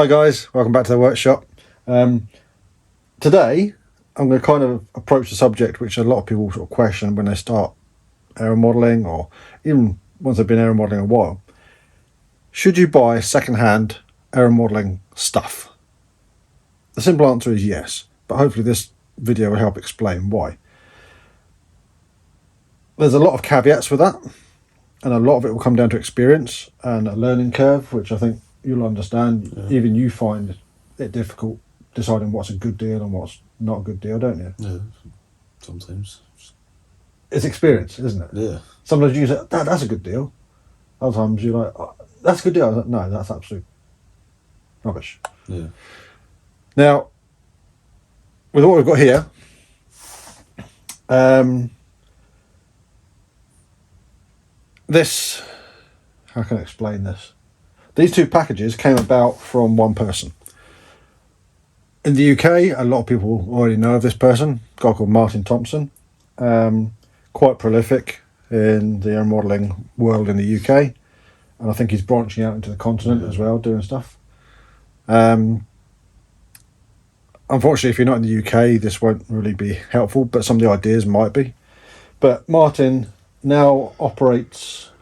Hi guys, welcome back to the workshop. Today I'm going to kind of approach the subject which a lot of people sort of question when they start aeromodelling, or even once they've been aeromodelling a while. Should you buy second-hand aeromodelling stuff? The simple answer is yes, but hopefully this video will help explain why. There's a lot of caveats with that, and a lot of it will come down to experience and a learning curve, which I think you'll understand. Yeah. Even you find it difficult deciding what's a good deal and what's not a good deal, don't you? Yeah, sometimes. It's experience, isn't it? Yeah. Sometimes you say, that's a good deal. Other times you're like, oh, that's a good deal. I was like, no, that's absolute rubbish. Yeah. Now, with what we've got here, this, how can I explain this? These two packages came about from one person. In the UK, a lot of people already know of this person, a guy called Martin Thompson. Quite prolific in the aeromodelling world in the UK. And I think he's branching out into the continent as well, doing stuff. Unfortunately, if you're not in the UK, this won't really be helpful, but some of the ideas might be. But Martin now operates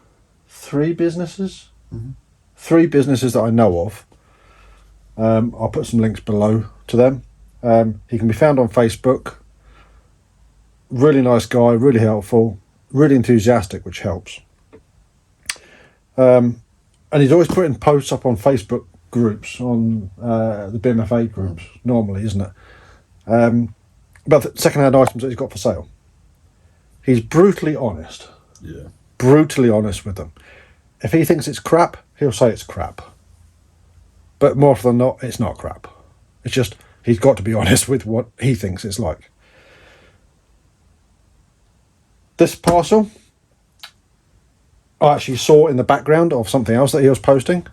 three businesses. Mm-hmm. Three businesses that I know of. I'll put some links below to them. He can be found on Facebook. Really nice guy, really helpful, really enthusiastic, which helps. And he's always putting posts up on Facebook groups, on the BMFA groups, normally, isn't it? About the second-hand items that he's got for sale. He's brutally honest. Yeah. Brutally honest with them. If he thinks it's crap, he'll say it's crap. But more often than not, it's not crap. It's just he's got to be honest with what he thinks it's like. This parcel, I actually saw in the background of something else that he was posting.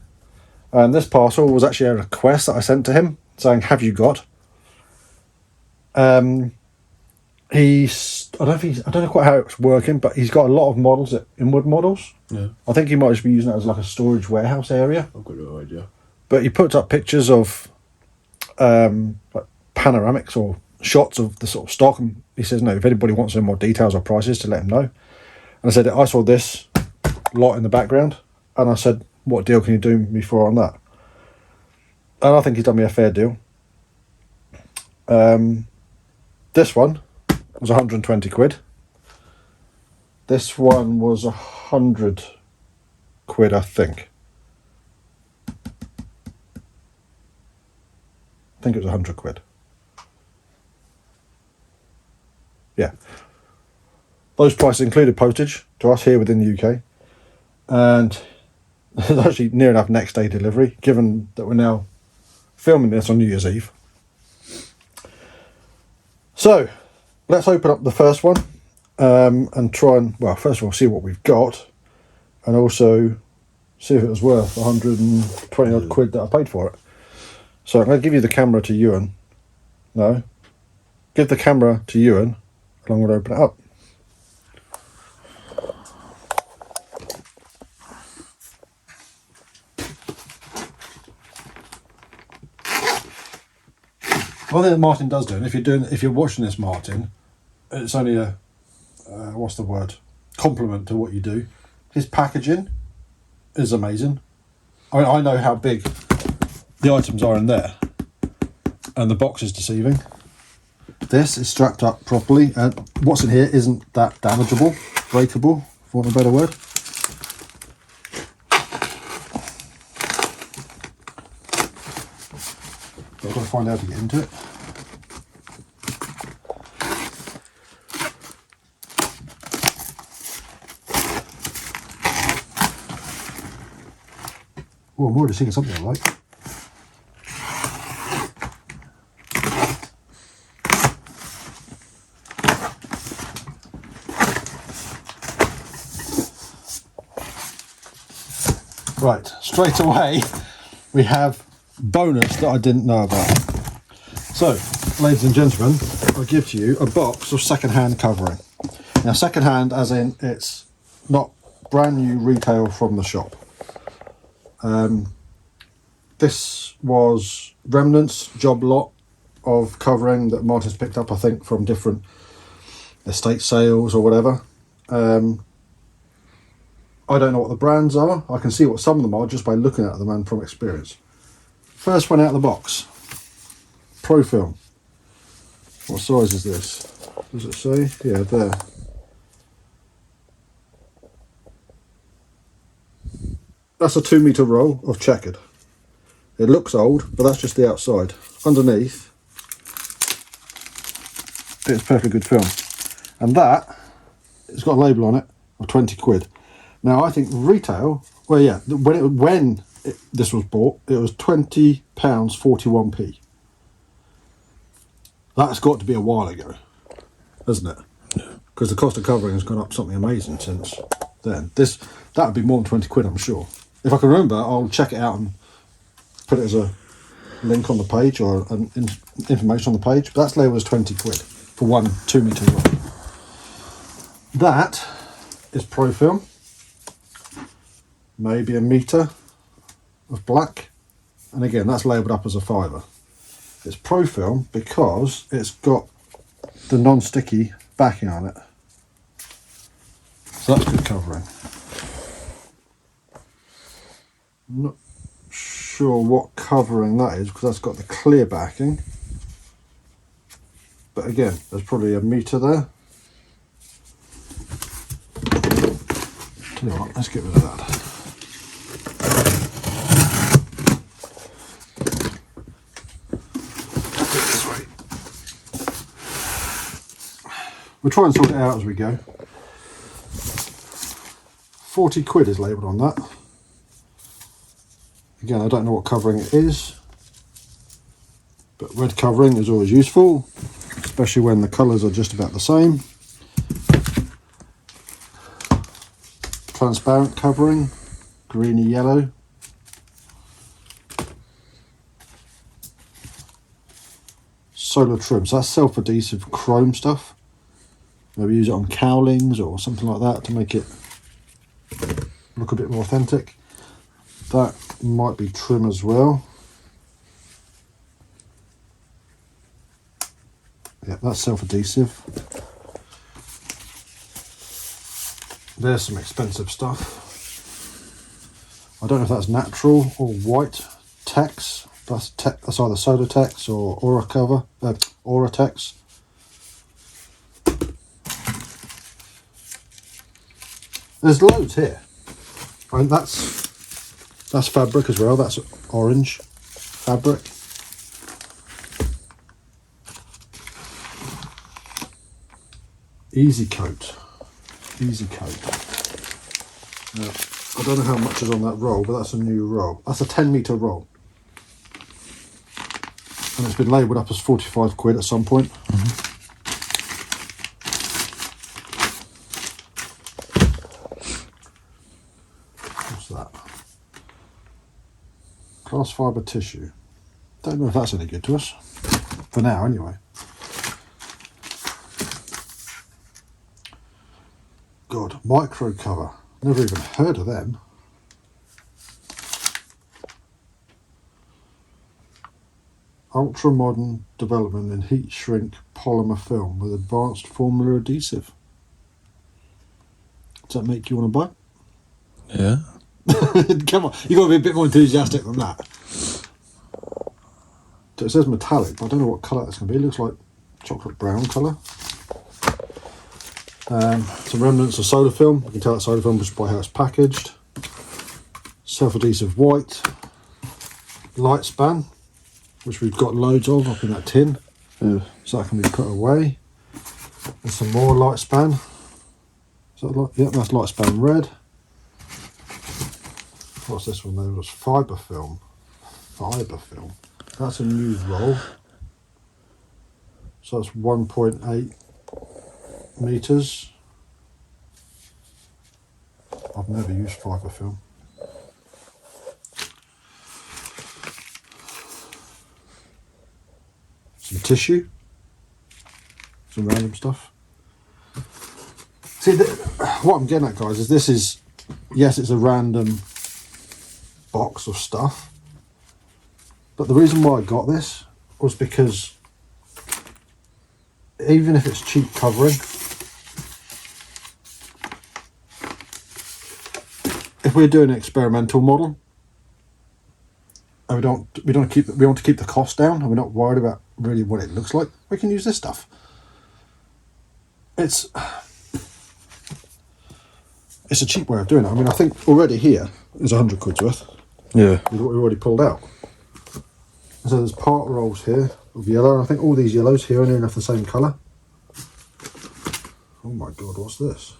And this parcel was actually a request that I sent to him saying, have you got? I don't know quite how it's working, but he's got a lot of models, inward models. Yeah. I think he might just be using it as like a storage warehouse area. I've got no idea. But he puts up pictures of like panoramics or shots of the sort of stock, and he says, no, if anybody wants any more details or prices, to let him know. And I said, I saw this lot in the background, and I said, what deal can you do me for on that? And I think he's done me a fair deal. This one was 120 quid. This one was 100 quid, I think. I think it was 100 quid. Yeah. Those prices included postage to us here within the UK. And it's actually near enough next day delivery, given that we're now filming this on New Year's Eve. So, let's open up the first one and try and, well, first of all, see what we've got, and also see if it was worth 120 odd quid that I paid for it. So I'm going to give you the camera to Ewan. No. Give the camera to Ewan, and I'm going to open it up. One thing that Martin does do, and if you're watching this, Martin, it's only a compliment to what you do. His packaging is amazing. I mean, I know how big the items are in there, and the box is deceiving. This is strapped up properly, and what's in here isn't that damageable, breakable, for want of a better word. I've got to find out how to get into it. Oh, I'm already seeing something I like. Right, straight away we have bonus that I didn't know about. So, ladies and gentlemen, I'll give to you a box of second-hand covering. Now, second-hand as in it's not brand new retail from the shop. this was remnants, job lot of covering that Martin's picked up, I think, from different estate sales or whatever. I don't know what the brands are. I can see what some of them are just by looking at them and from experience. First one out of the box. Pro Film. What size is this? Does it say? Yeah, there. That's a 2 metre roll of checkered. It looks old, but that's just the outside. Underneath, it's perfectly good film. And that, it's got a label on it of 20 quid. Now, I think retail, well, yeah, when this was bought, it was £20 41p. That's got to be a while ago, hasn't it? Because the cost of covering has gone up something amazing since then. That would be more than 20 quid, I'm sure. If I can remember, I'll check it out and put it as a link on the page or information on the page. But that's labelled as 20 quid for one 2 metre roll. That is Pro Film. Maybe a metre of black. And again, that's labelled up as a fiver. It's Pro Film because it's got the non-sticky backing on it. So that's good covering. I'm not sure what covering that is because that's got the clear backing. But again, there's probably a metre there. Tell you what, let's get rid of that. We'll try and sort it out as we go. 40 quid is labelled on that. Again, I don't know what covering it is, but red covering is always useful, especially when the colours are just about the same. Transparent covering, greeny yellow. Solar trim, so that's self-adhesive chrome stuff. Maybe use it on cowlings or something like that to make it look a bit more authentic. That might be trim as well. Yeah, that's self-adhesive. There's some expensive stuff. I don't know if that's natural or white Tex. That's either Sodatex or Auratex. There's loads here. And that's fabric as well. That's orange fabric. Easy coat. Now, I don't know how much is on that roll, but that's a new roll. That's a 10 metre roll. And it's been labelled up as 45 quid at some point. What's that? Glass fibre tissue. Don't know if that's any good to us. For now, anyway. God, micro cover. Never even heard of them. Ultra modern development in heat shrink polymer film with advanced formula adhesive. Does that make you want to buy? Yeah. Come on, you've got to be a bit more enthusiastic than that. So it says metallic, but I don't know what colour that's going to be. It looks like chocolate brown colour. Some remnants of soda film. You can tell it's soda film just by how it's packaged. Self-adhesive white. Light span, which we've got loads of up in that tin. So that can be put away. And some more light span. Is that light? Yep, that's light span red. What's this one there? It was fibre film. Fibre film. That's a new roll. So that's 1.8 metres. I've never used fibre film. Some tissue. Some random stuff. See, what I'm getting at, guys, is this is, yes, it's a random box of stuff, But the reason why I got this was because even if it's cheap covering, if we're doing an experimental model and we want to keep the cost down and we're not worried about really what it looks like, we can use this stuff. It's a cheap way of doing it. I mean, I think already here is 100 quid's worth. Yeah. With what we already pulled out. So there's part rolls here of yellow, and I think all these yellows here are near enough the same colour. Oh my god, what's this?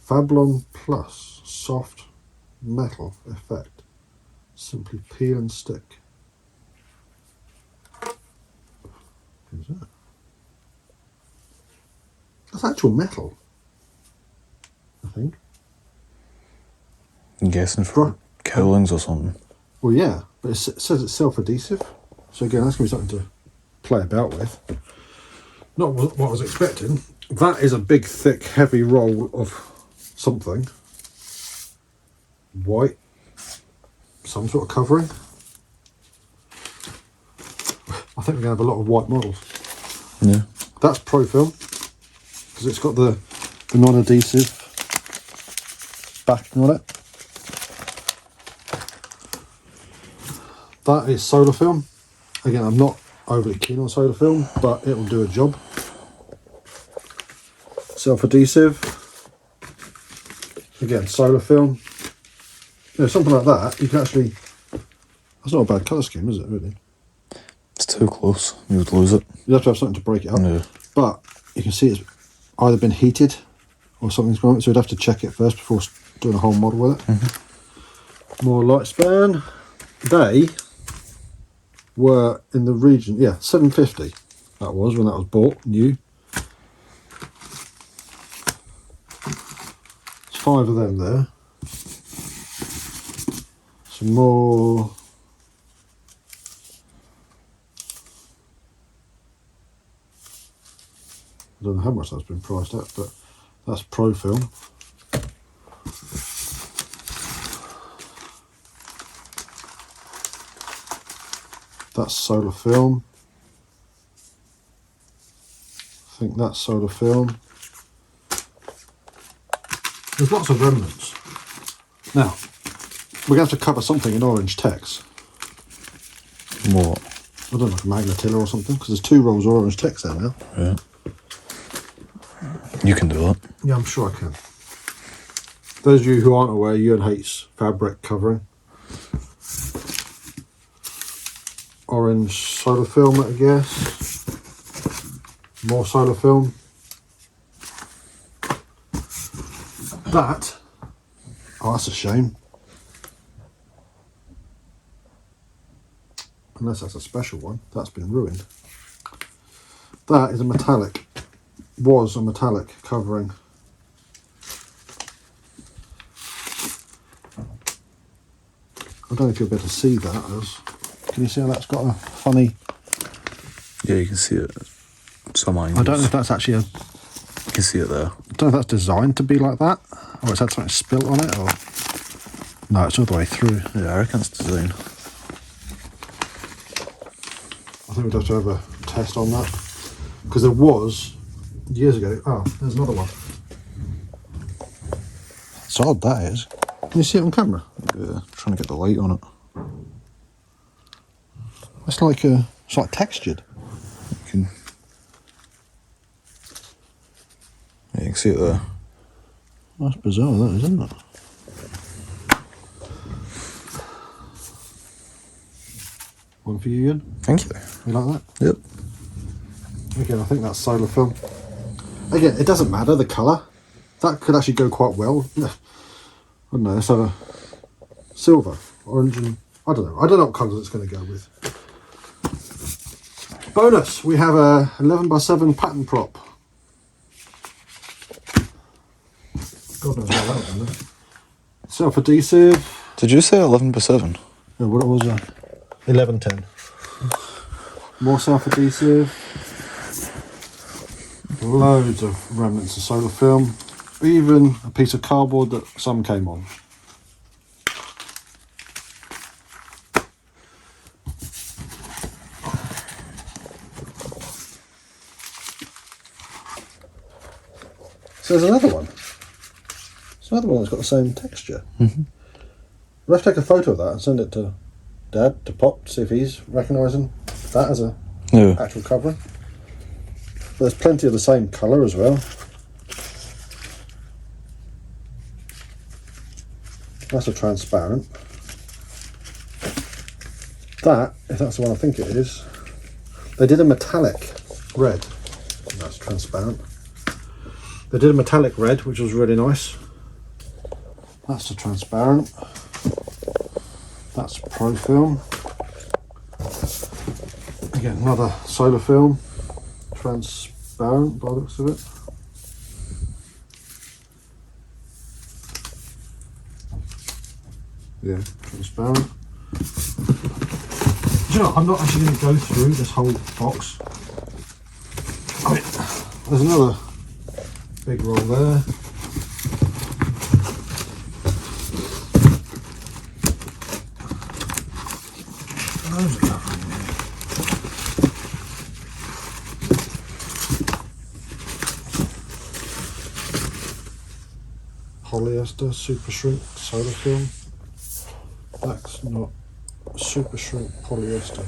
Fablon Plus Soft Metal Effect. Simply peel and stick. Who's that? That's actual metal, I think. I'm guessing for cowlings or something. Well, yeah, but it says it's self-adhesive. So again, that's going to be something to play about with. Not what I was expecting. That is a big, thick, heavy roll of something. White. Some sort of covering. I think we're going to have a lot of white models. Yeah. That's Profilm, because it's got the non-adhesive backing on it. That is solar film. Again, I'm not overly keen on solar film, but it will do a job. Self-adhesive. Again, solar film. You know, something like that, you can actually... That's not a bad colour scheme, is it, really? It's too close. You would lose it. You have to have something to break it up. Yeah. But you can see it's either been heated or something's gone on it, so we'd have to check it first before doing a whole model with it. Mm-hmm. More light span. They were in the region, yeah, 750 that was when that was bought, new. There's 5 of them there. Some more. I don't know how much that's been priced at, but that's Profilm. That's solar film. I think that's solar film. There's lots of remnants. Now, we're going to have to cover something in orange text. What? I don't know, like a magnetilla or something, because there's 2 rolls of orange text there now. Yeah. You can do that. Yeah, I'm sure I can. Those of you who aren't aware, Ewan hates fabric covering. Orange solar film, I guess. More solar film. That, oh, that's a shame. Unless that's a special one, that's been ruined. That is a metallic, was a metallic covering. I don't know if you'll be able to see that. Can you see how that's got a funny... Yeah, you can see it. Some angles. I don't know if that's actually a... You can see it there. I don't know if that's designed to be like that, or it's had something spilt on it, or... No, it's all the way through. Yeah, I reckon it's designed. I think we'd have to have a test on that. Because there was, years ago... Oh, there's another one. It's odd, that is. Can you see it on camera? Yeah, trying to get the light on it. It's like textured. You can... Yeah, you can see it there. That's bizarre, that is, isn't it? One for you, Ian? Thank you. You like that? Yep. Again, I think that's solar film. Again, it doesn't matter, the colour. That could actually go quite well. I don't know, let's have a silver, orange and... I don't know what colours it's going to go with. Bonus, we have a 11x7 pattern prop. God knows how that was, self-adhesive. Did you say 11x7? Yeah, what it was, 1110. More self-adhesive. Loads of remnants of solar film. Even a piece of cardboard that some came on. So there's another one. There's another one that's got the same texture. We'll have to take a photo of that and send it to Dad, to Pop, to see if he's recognising that as a actual covering. But there's plenty of the same colour as well. That's a transparent. That, if that's the one I think it is, they did a metallic red. That's transparent. They did a metallic red, which was really nice. That's a transparent. That's Pro Film. Again, another solar film. Transparent by the looks of it. Yeah, transparent. Do you know, I'm not actually going to go through this whole box. I mean, there's another big roll there. Polyester super shrink solar film. That's not super shrink polyester.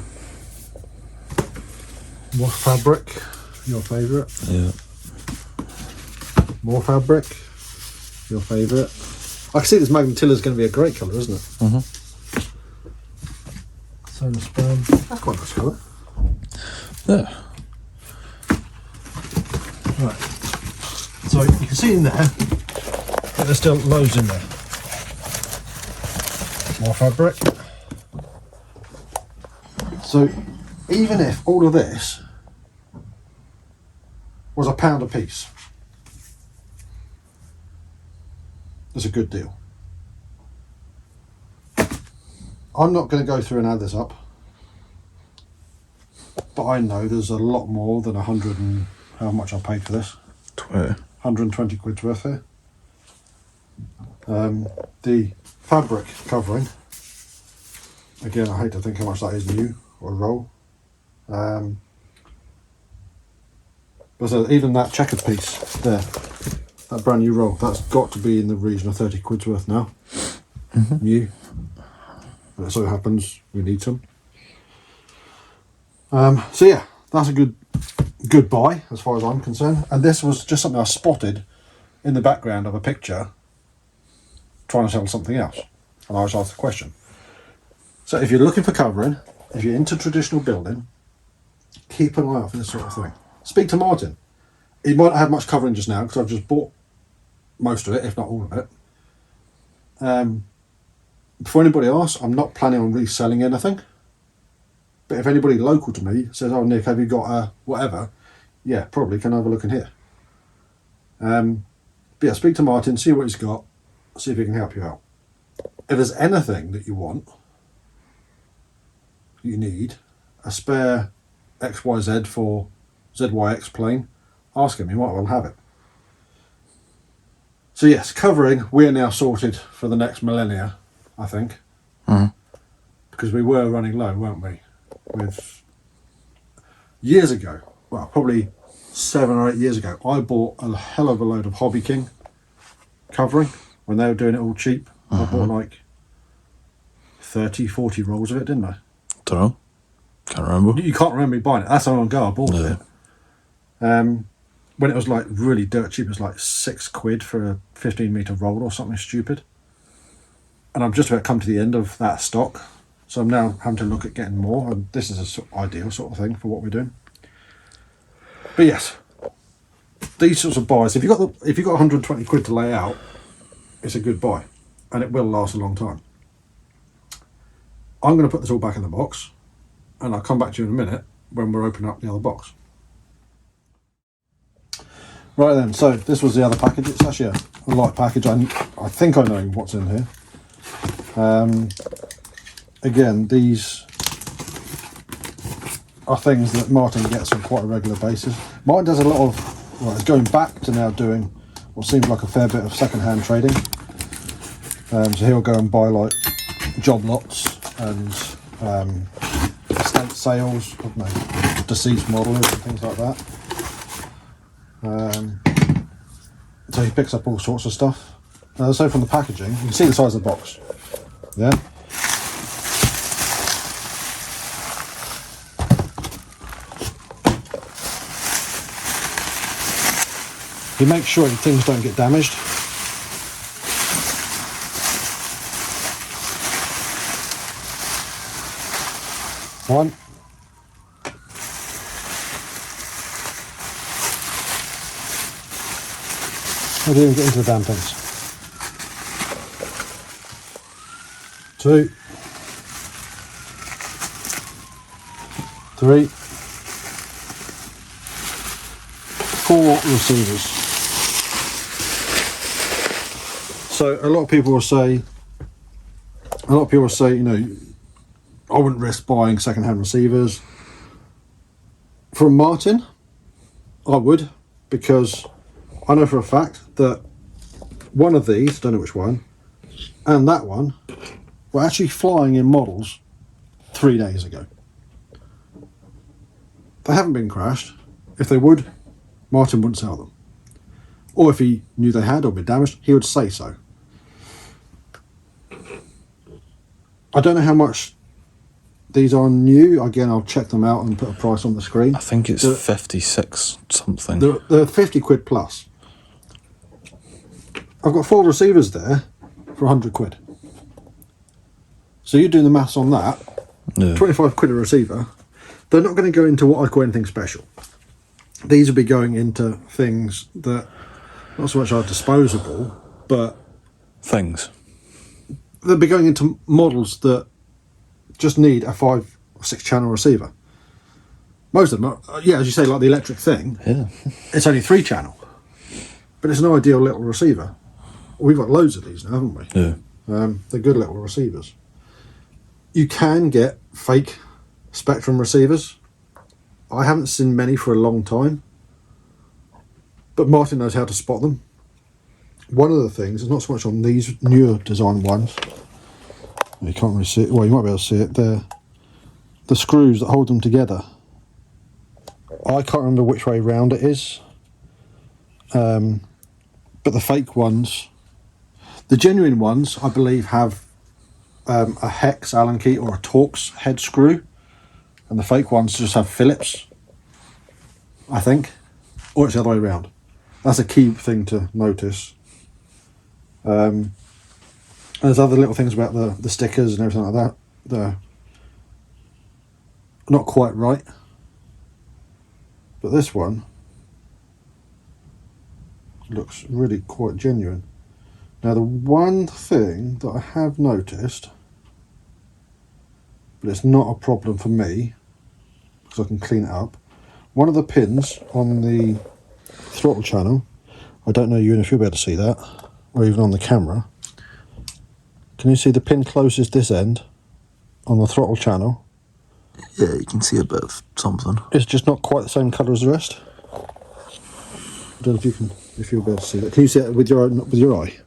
More fabric, your favourite. Yeah. More fabric, your favourite. I can see this Magnetilla is going to be a great colour, isn't it? Solar sperm. That's quite a nice colour. Yeah. Right. So you can see in there, but there's still loads in there. More fabric. So even if all of this was £1 a piece, it's a good deal. I'm not going to go through and add this up, but I know there's a lot more than 100 and how much I paid for this. 120 quid's worth here. The fabric covering, again, I hate to think how much that is new or roll. But so even that checkered piece there, that brand new roll, that's got to be in the region of 30 quid's worth now. New. But it so happens we need some. So yeah, that's a good buy as far as I'm concerned. And this was just something I spotted in the background of a picture trying to sell something else. And I was asked the question. So if you're looking for covering, if you're into traditional building, keep an eye out for this sort of thing. Speak to Martin. He might not have much covering just now because I've just bought most of it, if not all of it. Before anybody asks, I'm not planning on reselling anything. But if anybody local to me says, "Oh, Nick, have you got a whatever?" Yeah, probably can I have a look in here. But yeah, speak to Martin, see what he's got, see if he can help you out. If there's anything that you want, you need a spare XYZ for ZYX plane, ask him, he might well have it. So yes, covering, we're now sorted for the next millennia, I think. Because we were running low, weren't we? With years ago, well, probably 7 or 8 years ago, I bought a hell of a load of Hobby King covering when they were doing it all cheap. I bought like 30, 40 rolls of it, didn't I? Don't know. Can't remember. You can't remember me buying it. That's how long ago I bought it. When it was like really dirt cheap, it was like 6 quid for a 15-metre roll or something stupid. And I'm just about come to the end of that stock. So I'm now having to look at getting more, and this is a ideal sort of thing for what we're doing. But yes, these sorts of buys, if you've got 120 quid to lay out, it's a good buy, and it will last a long time. I'm going to put this all back in the box, and I'll come back to you in a minute when we're opening up the other box. Right then, so this was the other package. It's actually a light package. I think I know what's in here. Again, these are things that Martin gets on quite a regular basis. Martin does a lot of, well, it's going back to now doing what seems like a fair bit of second-hand trading. So he'll go and buy like job lots and estate sales, deceased models and things like that. So he picks up all sorts of stuff. So from the packaging, you can see the size of the box. Yeah. He makes sure things don't get damaged. One. I didn't even get into the damn things. Two. Three. Four receivers. So a lot of people will say, you know, I wouldn't risk buying second-hand receivers. From Martin, I would, because I know for a fact that one of these, don't know which one, and that one were actually flying in models 3 days ago. They haven't been crashed. If they would, Martin wouldn't sell them. Or if he knew they had or been damaged, he would say so. I don't know how much these are new. Again, I'll check them out and put a price on the screen. I think it's 56 something. They're 50 quid plus. I've got 4 receivers there for 100 quid. So you do the maths on that. Yeah. 25 quid a receiver. They're not going to go into what I call anything special. These will be going into things that not so much are disposable, but Things. they'll be going into models that just need a 5 or 6 channel receiver. Most of them are, as you say, like the electric thing. Yeah. It's only 3 channel, but it's an ideal little receiver. We've got loads of these now, haven't we? Yeah. They're good little receivers. You can get fake Spectrum receivers. I haven't seen many for a long time, but Martin knows how to spot them. One of the things is not so much on these newer design ones. You can't really see it. Well, you might be able to see it. They're the screws that hold them together. I can't remember which way round it is. But the fake ones, the genuine ones, I believe have a hex Allen key or a Torx head screw, and the fake ones just have Phillips, I think, or it's the other way around. That's a key thing to notice. There's other little things about the stickers and everything like that. They're not quite right, but this one looks really quite genuine. Now the one thing that I have noticed, but it's not a problem for me because I can clean it up, one of the pins on the throttle channel, I don't know if you'll be able to see that, or even on the camera. Can you see the pin closest this end on the throttle channel? Yeah, you can see a bit of something. It's just not quite the same colour as the rest. I don't know if you'll be able to see that. Can you see it with your eye?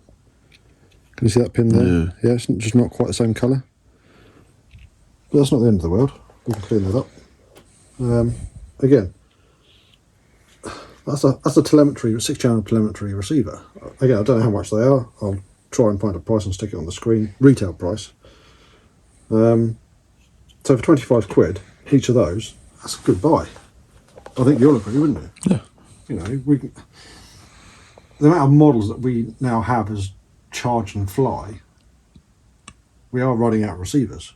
Can you see that pin there? Yeah. It's just not quite the same colour. But that's not the end of the world. We can clean that up. Again, that's a telemetry, 6-channel telemetry receiver. Again, I don't know how much they are. I'll try and find a price and stick it on the screen. Retail price. So for 25 quid, each of those, that's a good buy. I think you'll agree, wouldn't you? Yeah. You know, the amount of models that we now have as charge and fly, we are running out of receivers.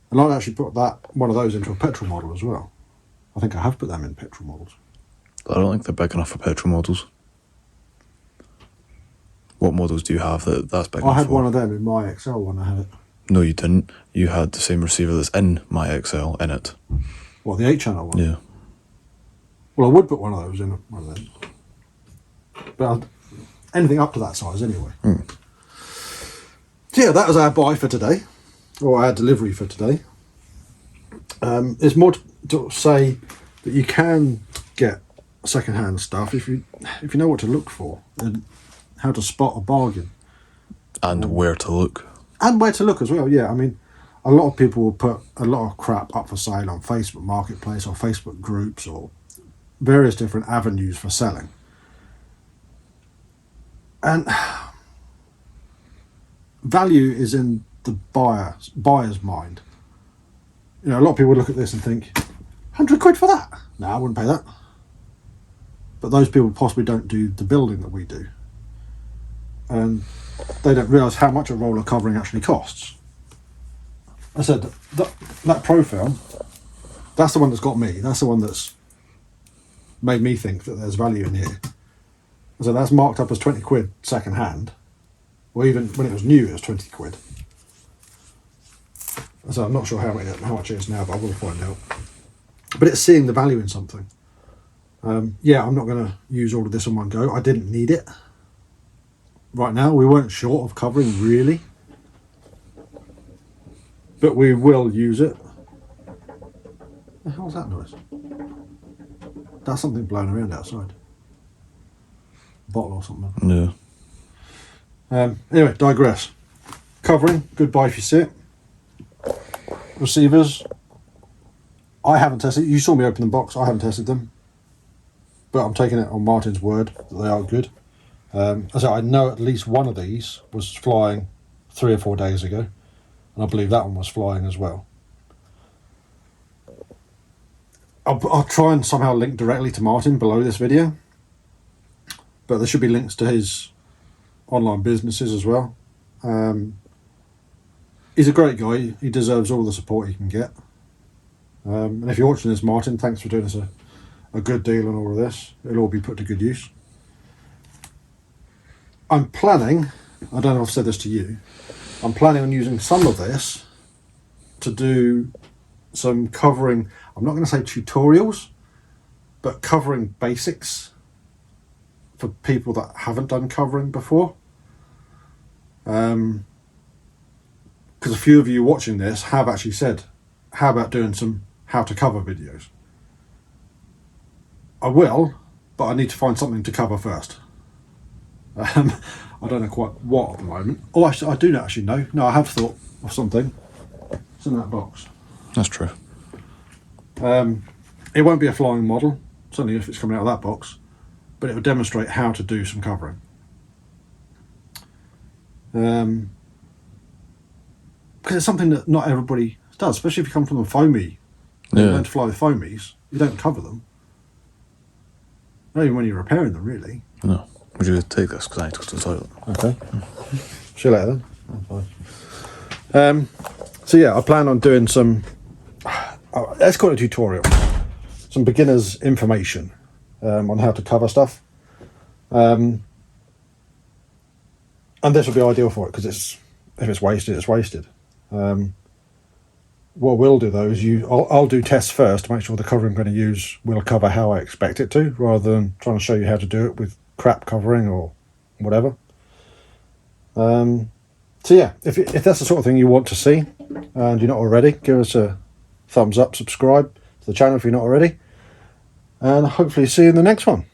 And I'd actually put one of those into a petrol model as well. I think I have put them in petrol models. I don't think they're big enough for petrol models. What models do you have that's big enough I had for? one of them in my XL when I had it. No, you didn't. You had the same receiver that's in my XL in it. What, the 8-channel one? Yeah. Well, I would put one of those in one of them. But anything up to that size anyway. So yeah, that was our buy for today, or our delivery for today. There's more to say that you can get second-hand stuff if you know what to look for and how to spot a bargain. And where to look. And where to look as well, yeah. I mean, a lot of people will put a lot of crap up for sale on Facebook Marketplace or Facebook groups or various different avenues for selling. And value is in the buyer's mind. You know, a lot of people look at this and think, 100 quid for that? No, I wouldn't pay that. But those people possibly don't do the building that we do. And they don't realise how much a roller covering actually costs. I said, that profile, that's the one that's got me. That's the one that's made me think that there's value in here. So that's marked up as 20 quid second hand. Or even when it was new, it was 20 quid. So I'm not sure how much it is now, but I will find out. But it's seeing the value in something. Yeah, I'm not going to use all of this in one go. I didn't need it. Right now, we weren't short of covering, really. But we will use it. What the hell's that noise? That's something blowing around outside. A bottle or something. Yeah. Anyway, digress. Covering, goodbye if you see it. Receivers, I haven't tested. You saw me open the box. I haven't tested them. But I'm taking it on Martin's word that they are good. I know at least one of these was flying 3 or 4 days ago. And I believe that one was flying as well. I'll try and somehow link directly to Martin below this video. But there should be links to his online businesses as well. He's a great guy. He deserves all the support he can get. And if you're watching this, Martin, thanks for doing us a good deal on all of this. It'll all be put to good use. I'm planning, I don't know if I've said this to you, I'm planning on using some of this to do some covering, I'm not going to say tutorials, but covering basics for people that haven't done covering before. Because a few of you watching this have actually said, how about doing some how to cover videos? I will, but I need to find something to cover first. I don't know quite what at the moment. Oh, actually, I do actually know. No, I have thought of something. It's in that box. That's true. It won't be a flying model, certainly if it's coming out of that box, but it will demonstrate how to do some covering. Because it's something that not everybody does, especially if you come from the foamy. You learn to fly with foamies, you don't cover them. Not even when you're repairing them, really. No. Would you take this? Because I need to go to the toilet. Okay. See you later then. So yeah, I plan on doing some, let's call it a tutorial, some beginner's information on how to cover stuff. And this will be ideal for it, because if it's wasted, it's wasted. What we'll do though is I'll do tests first to make sure the cover I'm going to use will cover how I expect it to, rather than trying to show you how to do it with crap covering or whatever. So yeah, if that's the sort of thing you want to see and you're not already, give us a thumbs up, subscribe to the channel if you're not already, and hopefully see you in the next one.